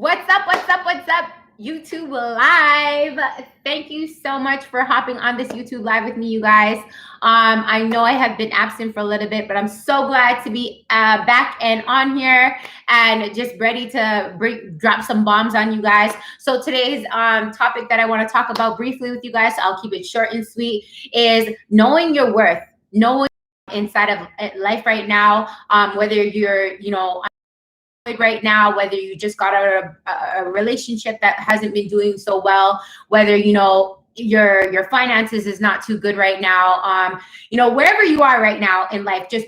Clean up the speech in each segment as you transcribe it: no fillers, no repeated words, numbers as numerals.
What's up? What's up? What's up? YouTube Live. Thank you so much for hopping on this YouTube Live with me, you guys. I know I have been absent for a little bit, but I'm so glad to be back and on here and just ready to drop some bombs on you guys. So today's topic that I want to talk about briefly with you guys, so I'll keep it short and sweet, is knowing your worth, knowing inside of life right now, whether you're, right now, whether you just got out of a relationship that hasn't been doing so well, whether your finances is not too good right now, wherever you are right now in life, just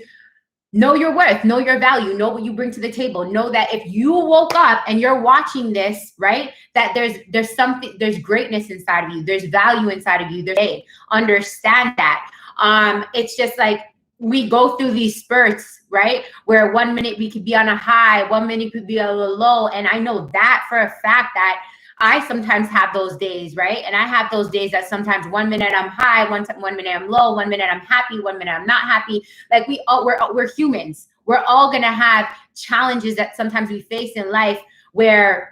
know your worth, know your value, know what you bring to the table. Know that if you woke up and you're watching this, right, that there's greatness inside of you, there's value inside of you. Understand that. It's just like we go through these spurts, right? Where 1 minute we could be on a high, 1 minute could be a little low. And I know that for a fact that I sometimes have those days, right? And I have those days that sometimes 1 minute I'm high, one minute I'm low, 1 minute I'm happy, 1 minute I'm not happy. Like we're humans. We're all gonna have challenges that sometimes we face in life where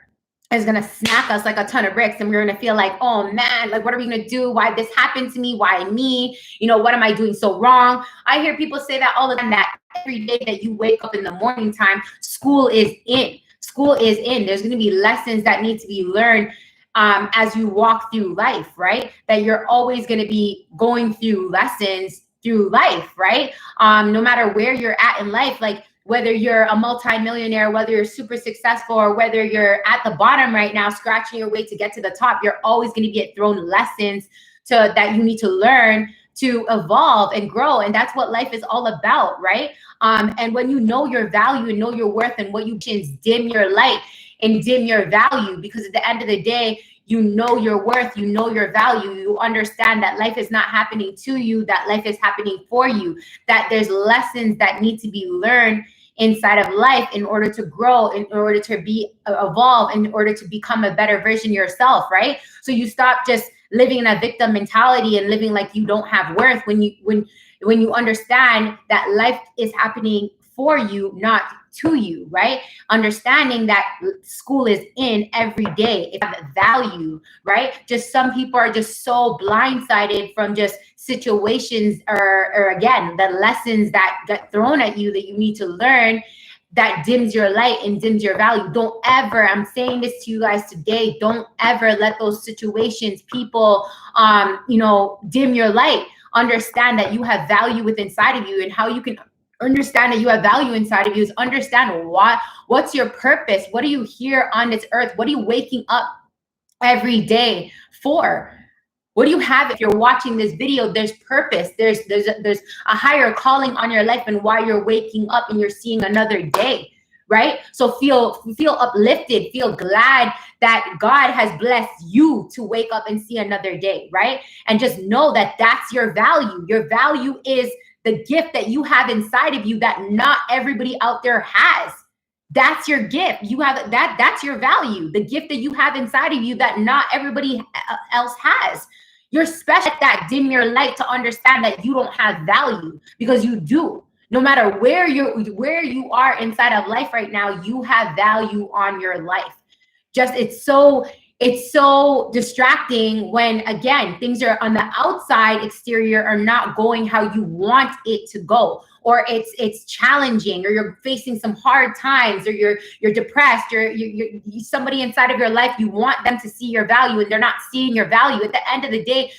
is going to snack us like a ton of bricks, and we're going to feel like, oh man, like what are we going to do? Why this happened to me? Why me? What am I doing so wrong? I hear people say that all the time, that every day that you wake up in the morning time, school is in. There's going to be lessons that need to be learned as you walk through life, right? That you're always going to be going through lessons through life, right? No matter where you're at in life, like whether you're a multimillionaire, whether you're super successful, or whether you're at the bottom right now, scratching your way to get to the top, you're always going to get thrown lessons that you need to learn to evolve and grow. And that's what life is all about, right? And when you know your value and know your worth, and what you can dim your light and dim your value, because at the end of the day, you know your worth, you know your value, you understand that life is not happening to you, that life is happening for you, that there's lessons that need to be learned inside of life in order to grow, in order to evolve, in order to become a better version of yourself, right? So you stop just living in a victim mentality and living like you don't have worth, when you understand that life is happening for you, not to you, right? Understanding that school is in every day. It has value, right? Just some people are just so blindsided from just situations or again, the lessons that get thrown at you that you need to learn, that dims your light and dims your value. Don't ever, I'm saying this to you guys today, don't ever let those situations, people, dim your light. Understand that you have value within inside of you, and how you can understand that you have value inside of you is understand what's your purpose. What are you here on this earth? What are you waking up every day for? What do you have? If you're watching this video, there's purpose. There's a higher calling on your life, and why you're waking up and you're seeing another day, right? So feel uplifted, feel glad that God has blessed you to wake up and see another day, right? And just know that that's your value. Your value is the gift that you have inside of you that not everybody out there has. That's your gift. You have that's your value. The gift that you have inside of you that not everybody else has. You're special. That dim your light to understand that you don't have value, because you do. No matter where you are inside of life right now, you have value on your life. Just it's so distracting when, again, things are on the outside exterior are not going how you want it to go, or it's challenging, or you're facing some hard times, or you're depressed, you're somebody inside of your life, you want them to see your value and they're not seeing your value. At the end of the day,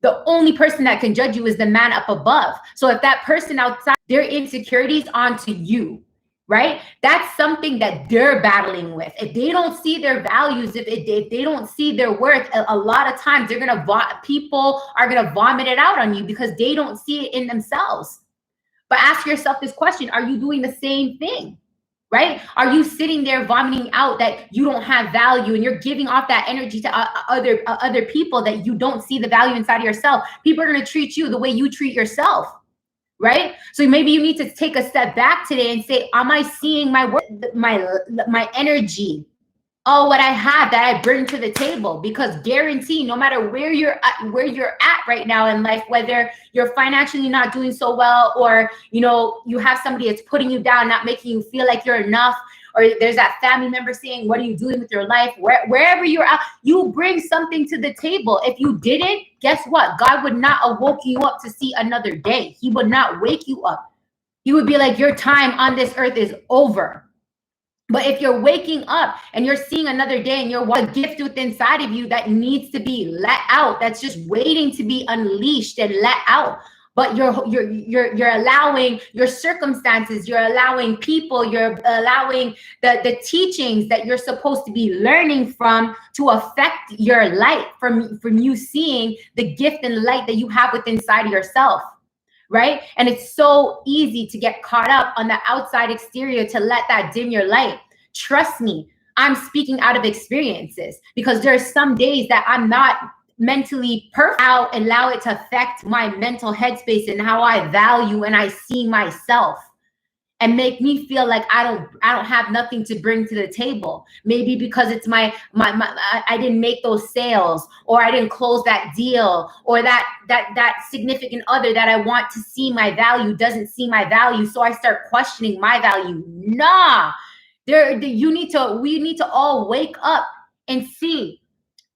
the only person that can judge you is the man up above. So if that person outside, their insecurities onto you, right? That's something that they're battling with. If they don't see their values, if they don't see their worth, a lot of times people are gonna vomit it out on you because they don't see it in themselves. But ask yourself this question: are you doing the same thing? Right? Are you sitting there vomiting out that you don't have value, and you're giving off that energy to other people, that you don't see the value inside of yourself? People are gonna treat you the way you treat yourself. Right? So maybe you need to take a step back today and say, am I seeing my work, my energy, what I have that I bring to the table? Because guarantee, no matter where you're at right now in life, whether you're financially not doing so well, or you have somebody that's putting you down, not making you feel like you're enough, or there's that family member saying, what are you doing with your life? Wherever you're out, you bring something to the table. If you didn't, guess what? God would not have woke you up to see another day. He would not wake you up. He would be like, your time on this earth is over. But if you're waking up and you're seeing another day and you're a gift within inside of you that needs to be let out, that's just waiting to be unleashed and let out. But you're allowing your circumstances, you're allowing people, you're allowing the teachings that you're supposed to be learning from to affect your light from you seeing the gift and light that you have within inside of yourself. Right? And it's so easy to get caught up on the outside exterior to let that dim your light. Trust me, I'm speaking out of experiences, because there's some days that I'm not mentally perfect. I'll allow it to affect my mental headspace and how I value and I see myself, and make me feel like I don't have nothing to bring to the table. Maybe because it's my I didn't make those sales, or I didn't close that deal, or that significant other that I want to see my value doesn't see my value, so I start questioning my value. Nah, we need to all wake up and see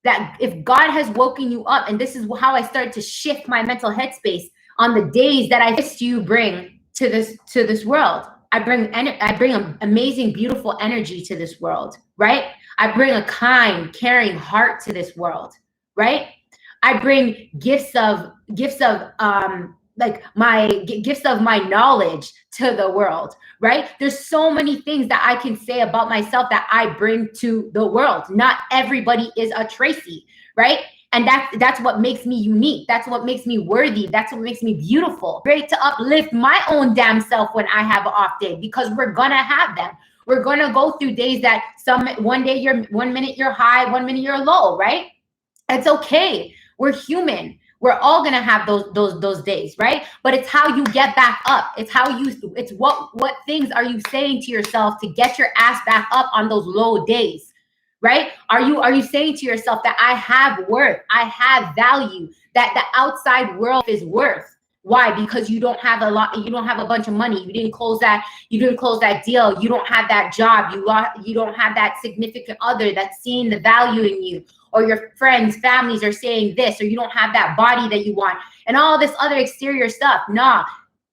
that if God has woken you up, and this is how I started to shift my mental headspace on the days that I missed you bring to this world. I bring an amazing, beautiful energy to this world, right? I bring a kind, caring heart to this world, right? I bring gifts of my knowledge to the world, right? There's so many things that I can say about myself that I bring to the world. Not everybody is a Tracy, right? And that's what makes me unique. That's what makes me worthy. That's what makes me beautiful. Great to uplift my own damn self when I have an off day, because we're gonna have them. We're gonna go through days that one minute you're high, 1 minute you're low, right? It's okay. We're human. We're all gonna have those days, right? But it's how you get back up. It's what things are you saying to yourself to get your ass back up on those low days? Right? Are you saying to yourself that I have worth, I have value, that the outside world is worth? Why? Because you don't have a bunch of money, you didn't close that deal, you don't have that job, you don't have that significant other that's seeing the value in you, or your friends, families are saying this, or you don't have that body that you want, and all this other exterior stuff. Nah.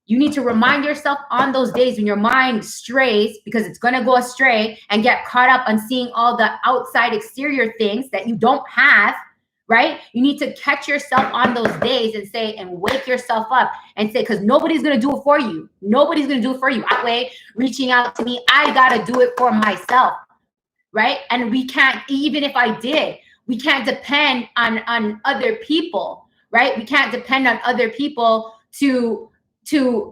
You need to remind yourself on those days when your mind strays, because it's going to go astray, and get caught up on seeing all the outside exterior things that you don't have, right? You need to catch yourself on those days and wake yourself up and say, because nobody's going to do it for you. Nobody's going to do it for you. That way, reaching out to me, I got to do it for myself, right? And we can't, even if I did, we can't depend on other people, right? We can't depend on other people to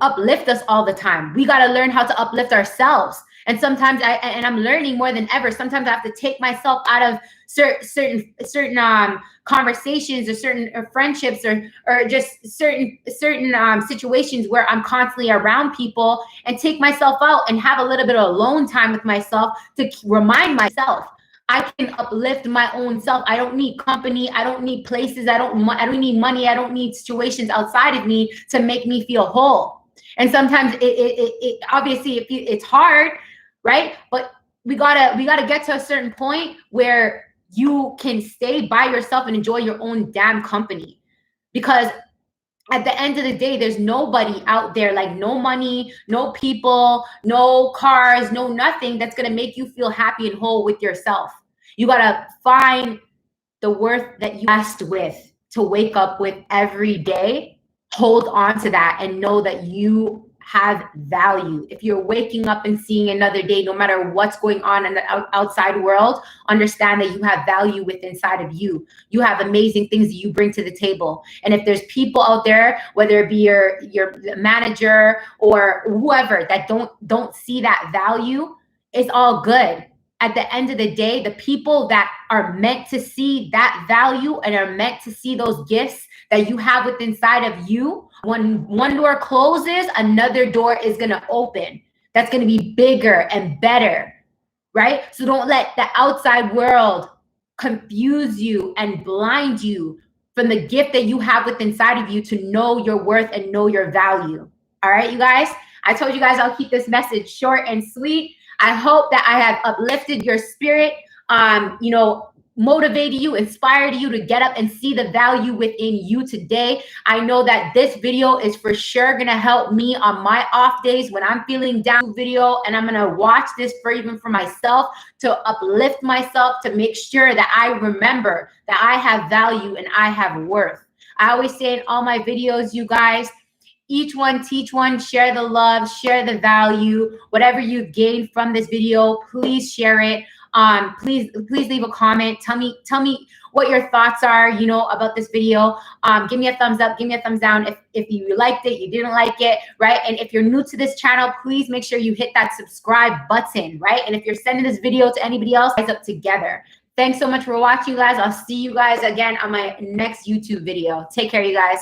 uplift us all the time. We got to learn how to uplift ourselves. And sometimes I'm learning more than ever. Sometimes I have to take myself out of certain conversations, or certain friendships, or just certain situations where I'm constantly around people, and take myself out and have a little bit of alone time with myself to remind myself I can uplift my own self. I don't need company. I don't need places. I don't need money. I don't need situations outside of me to make me feel whole. And sometimes it obviously it's hard, right? But we gotta get to a certain point where you can stay by yourself and enjoy your own damn company. Because at the end of the day, there's nobody out there, like no money, no people, no cars, no nothing that's gonna make you feel happy and whole with yourself. You gotta find the worth that you blessed with to wake up with every day. Hold on to that and know that you have value. If you're waking up and seeing another day, no matter what's going on in the outside world, understand that you have value within inside of you. You have amazing things that you bring to the table. And if there's people out there, whether it be your manager or whoever, that don't see that value, it's all good. At the end of the day, the people that are meant to see that value and are meant to see those gifts that you have within inside of you, when one door closes, another door is going to open. That's going to be bigger and better, right? So don't let the outside world confuse you and blind you from the gift that you have within inside of you to know your worth and know your value. All right, you guys? I told you guys I'll keep this message short and sweet. I hope that I have uplifted your spirit, you know, motivated you, inspired you to get up and see the value within you today. I know that this video is for sure going to help me on my off days when I'm feeling down video, and I'm going to watch this for even for myself to uplift myself, to make sure that I remember that I have value and I have worth. I always say in all my videos, you guys, each one teach one, share the love, share the value. Whatever you gain from this video, please share it. Please leave a comment. Tell me what your thoughts are, you know, about this video. Give me a thumbs up, give me a thumbs down if you liked it, you didn't like it, right? And if you're new to this channel, please make sure you hit that subscribe button, right? And if you're sending this video to anybody else, rise up together. Thanks so much for watching, guys. I'll see you guys again on my next YouTube video. Take care, you guys.